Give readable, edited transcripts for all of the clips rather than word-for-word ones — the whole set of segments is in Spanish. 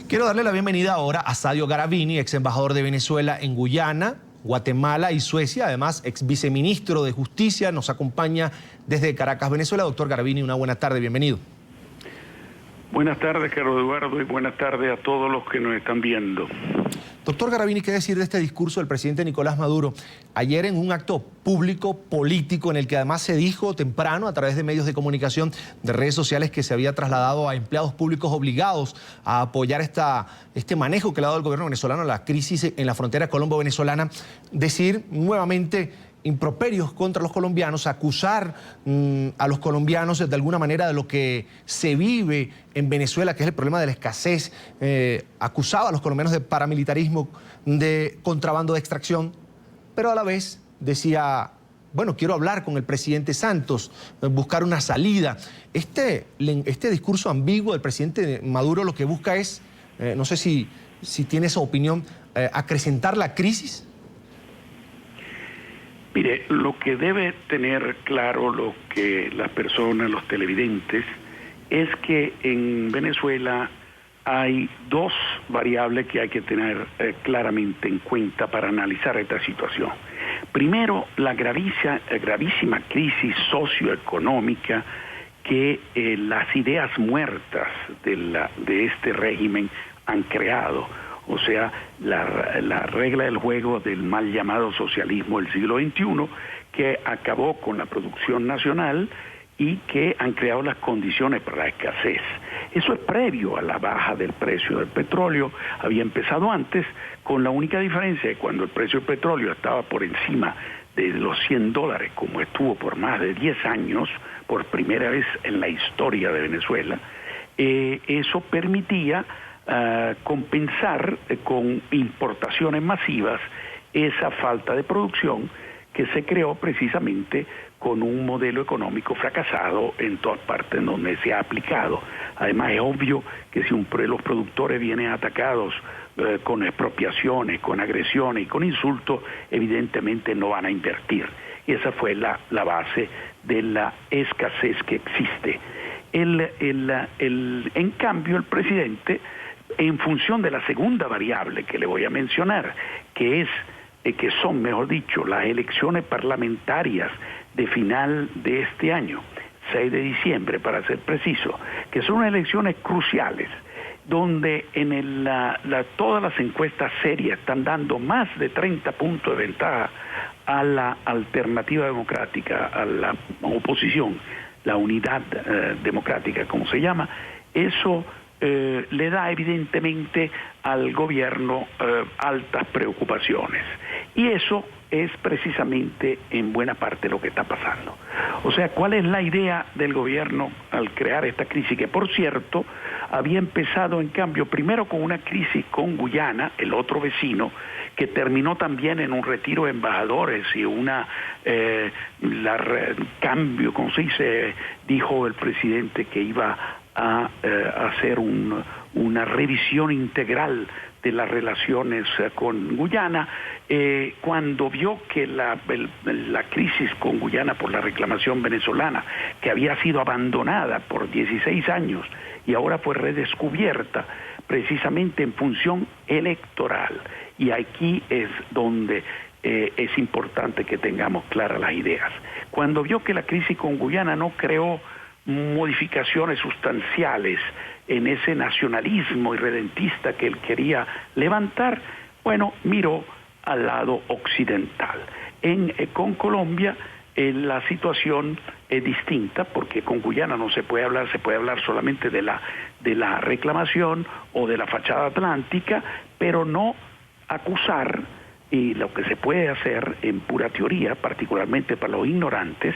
Quiero darle la bienvenida ahora a Sadio Garavini, ex embajador de Venezuela en Guyana, Guatemala y Suecia, además ex viceministro de Justicia, nos acompaña desde Caracas, Venezuela. Doctor Garavini, una buena tarde, bienvenido. Buenas tardes, Carlos Eduardo, y buenas tardes a todos los que nos están viendo. Doctor Garavini, ¿qué decir de este discurso del presidente Nicolás Maduro? Ayer en un acto público, político, en el que además se dijo temprano a través de medios de comunicación, de redes sociales, que se había trasladado a empleados públicos obligados a apoyar este manejo que le ha dado el gobierno venezolano a la crisis en la frontera colombo-venezolana, decir nuevamente improperios contra los colombianos, acusar a los colombianos de alguna manera de lo que se vive en Venezuela, que es el problema de la escasez, acusaba a los colombianos de paramilitarismo, de contrabando de extracción, pero a la vez decía, bueno, quiero hablar con el presidente Santos, buscar una salida. Este discurso ambiguo del presidente Maduro lo que busca es, no sé si tiene esa opinión, acrecentar la crisis. Mire, lo que debe tener claro lo que las personas, los televidentes, es que en Venezuela hay dos variables que hay que tener claramente en cuenta para analizar esta situación. Primero, la gravísima crisis socioeconómica que las ideas muertas de este régimen han creado. O sea, la regla del juego del mal llamado socialismo del siglo XXI, que acabó con la producción nacional y que han creado las condiciones para la escasez. Eso es previo a la baja del precio del petróleo. Había empezado antes, con la única diferencia de cuando el precio del petróleo estaba por encima de los $100, como estuvo por más de 10 años, por primera vez en la historia de Venezuela, eso permitía compensar con importaciones masivas esa falta de producción que se creó precisamente con un modelo económico fracasado en todas partes en donde se ha aplicado. Además es obvio que si los productores vienen atacados con expropiaciones, con agresiones y con insultos, evidentemente no van a invertir. Y esa fue la base de la escasez que existe. En cambio, el presidente, en función de la segunda variable que le voy a mencionar, que son, mejor dicho, las elecciones parlamentarias de final de este año, 6 de diciembre para ser preciso, que son elecciones cruciales, donde todas las encuestas serias están dando más de 30 puntos de ventaja a la alternativa democrática, a la oposición, la unidad democrática, como se llama. Eso le da evidentemente al gobierno altas preocupaciones. Y eso es precisamente en buena parte lo que está pasando. O sea, ¿cuál es la idea del gobierno al crear esta crisis? Que, por cierto, había empezado, en cambio, primero con una crisis con Guyana, el otro vecino, que terminó también en un retiro de embajadores y cambio, como se dice, dijo el presidente que iba a hacer una revisión integral de las relaciones con Guyana, cuando vio que la crisis con Guyana por la reclamación venezolana, que había sido abandonada por 16 años y ahora fue redescubierta precisamente en función electoral. Y aquí es donde es importante que tengamos claras las ideas. Cuando vio que la crisis con Guyana no creó modificaciones sustanciales en ese nacionalismo irredentista que él quería levantar, bueno, miró al lado occidental. Con Colombia la situación es distinta, porque con Guyana no se puede hablar solamente de la reclamación o de la fachada atlántica, pero no acusar, y lo que se puede hacer en pura teoría, particularmente para los ignorantes,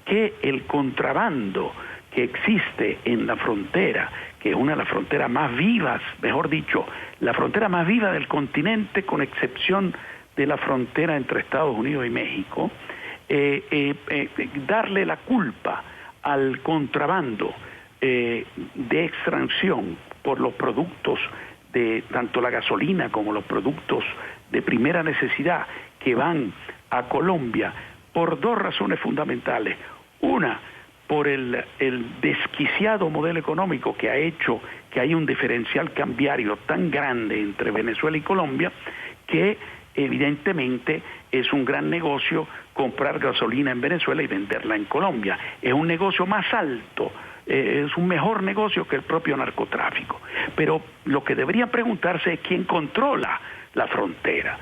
que el contrabando que existe en la frontera, que es una de las fronteras más vivas, mejor dicho, la frontera más viva del continente, con excepción de la frontera entre Estados Unidos y México, darle la culpa al contrabando de extracción por los productos de tanto la gasolina como los productos de primera necesidad que van a Colombia, por dos razones fundamentales. Una, por el desquiciado modelo económico que ha hecho que hay un diferencial cambiario tan grande entre Venezuela y Colombia, que evidentemente es un gran negocio comprar gasolina en Venezuela y venderla en Colombia. Es un negocio más alto, es un mejor negocio que el propio narcotráfico. Pero lo que debería preguntarse es quién controla la frontera.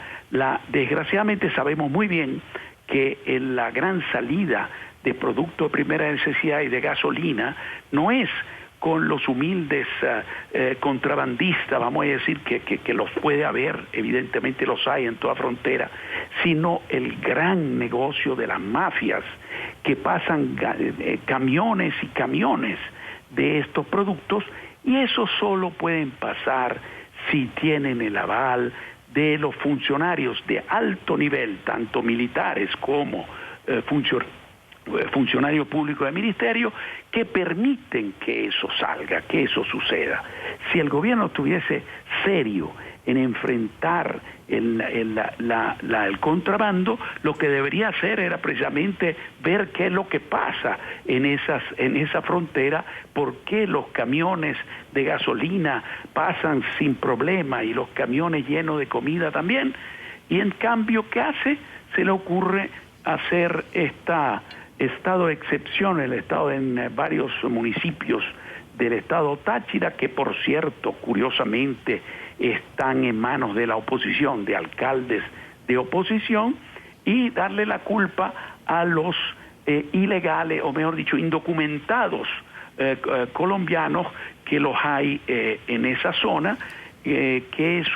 Desgraciadamente sabemos muy bien que la gran salida de productos de primera necesidad y de gasolina no es con los humildes contrabandistas, vamos a decir que los puede haber, evidentemente los hay en toda frontera, sino el gran negocio de las mafias que pasan camiones y camiones de estos productos, y eso solo pueden pasar si tienen el aval de los funcionarios de alto nivel, tanto militares como funcionarios públicos del ministerio, que permiten que eso salga, que eso suceda. Si el gobierno estuviese serio en enfrentar el contrabando, lo que debería hacer era precisamente ver qué es lo que pasa en esa frontera, por qué los camiones de gasolina pasan sin problema y los camiones llenos de comida también, y en cambio, ¿qué hace? Se le ocurre hacer estado de excepción, el estado en varios municipios del estado Táchira, que por cierto, curiosamente, están en manos de la oposición, de alcaldes de oposición, y darle la culpa a los ilegales, o mejor dicho, indocumentados colombianos que los hay en esa zona, que es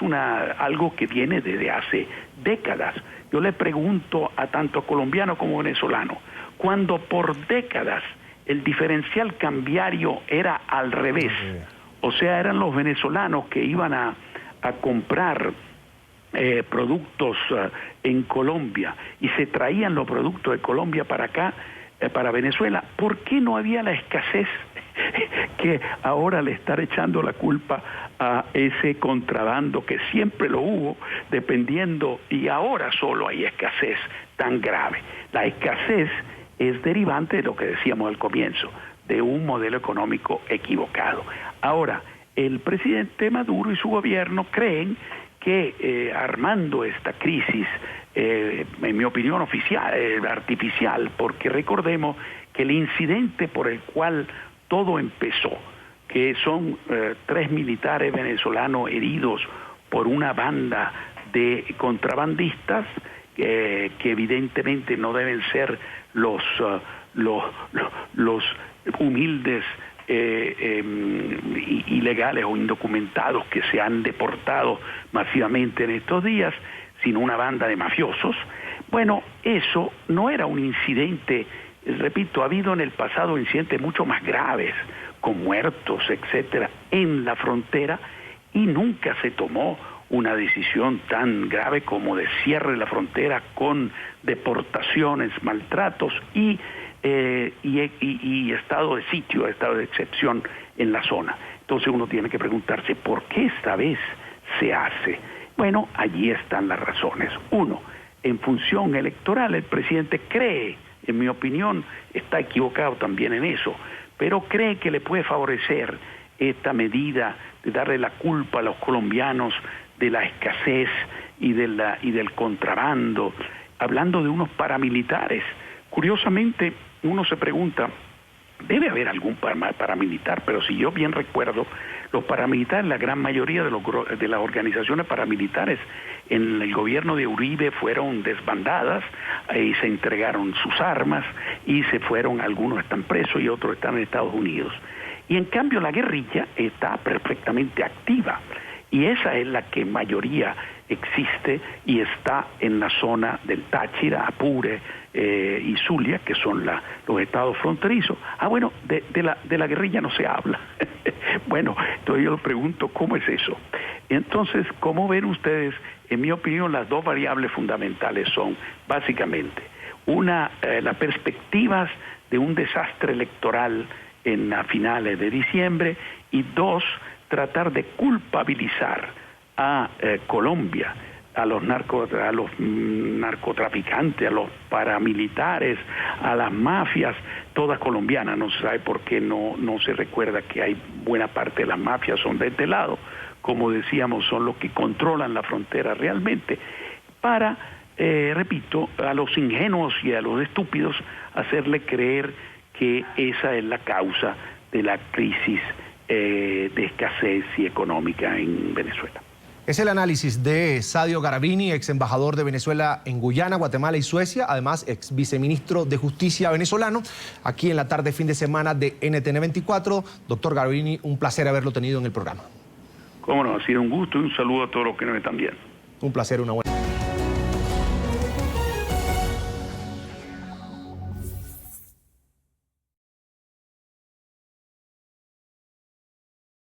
algo que viene desde hace décadas. Yo le pregunto a tanto colombiano como venezolano, cuando por décadas el diferencial cambiario era al revés, o sea, eran los venezolanos que iban a comprar productos en Colombia y se traían los productos de Colombia para acá, para Venezuela, ¿por qué no había la escasez que ahora le están echando la culpa a ese contrabando que siempre lo hubo, dependiendo, y ahora solo hay escasez tan grave? La escasez es derivante de lo que decíamos al comienzo, de un modelo económico equivocado. Ahora, el presidente Maduro y su gobierno creen que armando esta crisis, en mi opinión artificial, porque recordemos que el incidente por el cual todo empezó, que son 3 militares venezolanos heridos por una banda de contrabandistas, que evidentemente no deben ser los humildes ilegales o indocumentados que se han deportado masivamente en estos días, sino una banda de mafiosos. Bueno, eso no era un incidente, repito, ha habido en el pasado incidentes mucho más graves, con muertos, etcétera, en la frontera, y nunca se tomó una decisión tan grave como de cierre de la frontera con deportaciones, maltratos y estado de sitio, estado de excepción en la zona. Entonces uno tiene que preguntarse ¿por qué esta vez se hace? Bueno, allí están las razones. Uno, en función electoral, el presidente cree, en mi opinión, está equivocado también en eso, pero cree que le puede favorecer esta medida de darle la culpa a los colombianos de la escasez y del contrabando, hablando de unos paramilitares. Curiosamente, uno se pregunta, debe haber algún paramilitar, pero si yo bien recuerdo, los paramilitares, la gran mayoría de las organizaciones paramilitares en el gobierno de Uribe fueron desbandadas y se entregaron sus armas y se fueron, algunos están presos y otros están en Estados Unidos. Y en cambio la guerrilla está perfectamente activa, y esa es la que en mayoría existe y está en la zona del Táchira, Apure y Zulia, que son los estados fronterizos. Bueno, de la guerrilla no se habla. Bueno, entonces yo le pregunto, ¿cómo es eso? Entonces, ¿cómo ven ustedes? En mi opinión, las dos variables fundamentales son, básicamente, las perspectivas de un desastre electoral a finales de diciembre, y dos, tratar de culpabilizar a Colombia a los narcotraficantes, a los paramilitares, a las mafias, todas colombianas. No se sabe por qué no se recuerda que hay buena parte de las mafias son de este lado. Como decíamos, son los que controlan la frontera realmente, para, repito, a los ingenuos y a los estúpidos hacerle creer que esa es la causa de la crisis de escasez y económica en Venezuela. Es el análisis de Sadio Garavini, ex embajador de Venezuela en Guyana, Guatemala y Suecia, además ex viceministro de Justicia venezolano, aquí en la tarde fin de semana de NTN 24. Doctor Garavini, un placer haberlo tenido en el programa. Cómo no, ha sido un gusto y un saludo a todos los que nos están viendo. Un placer, una buena...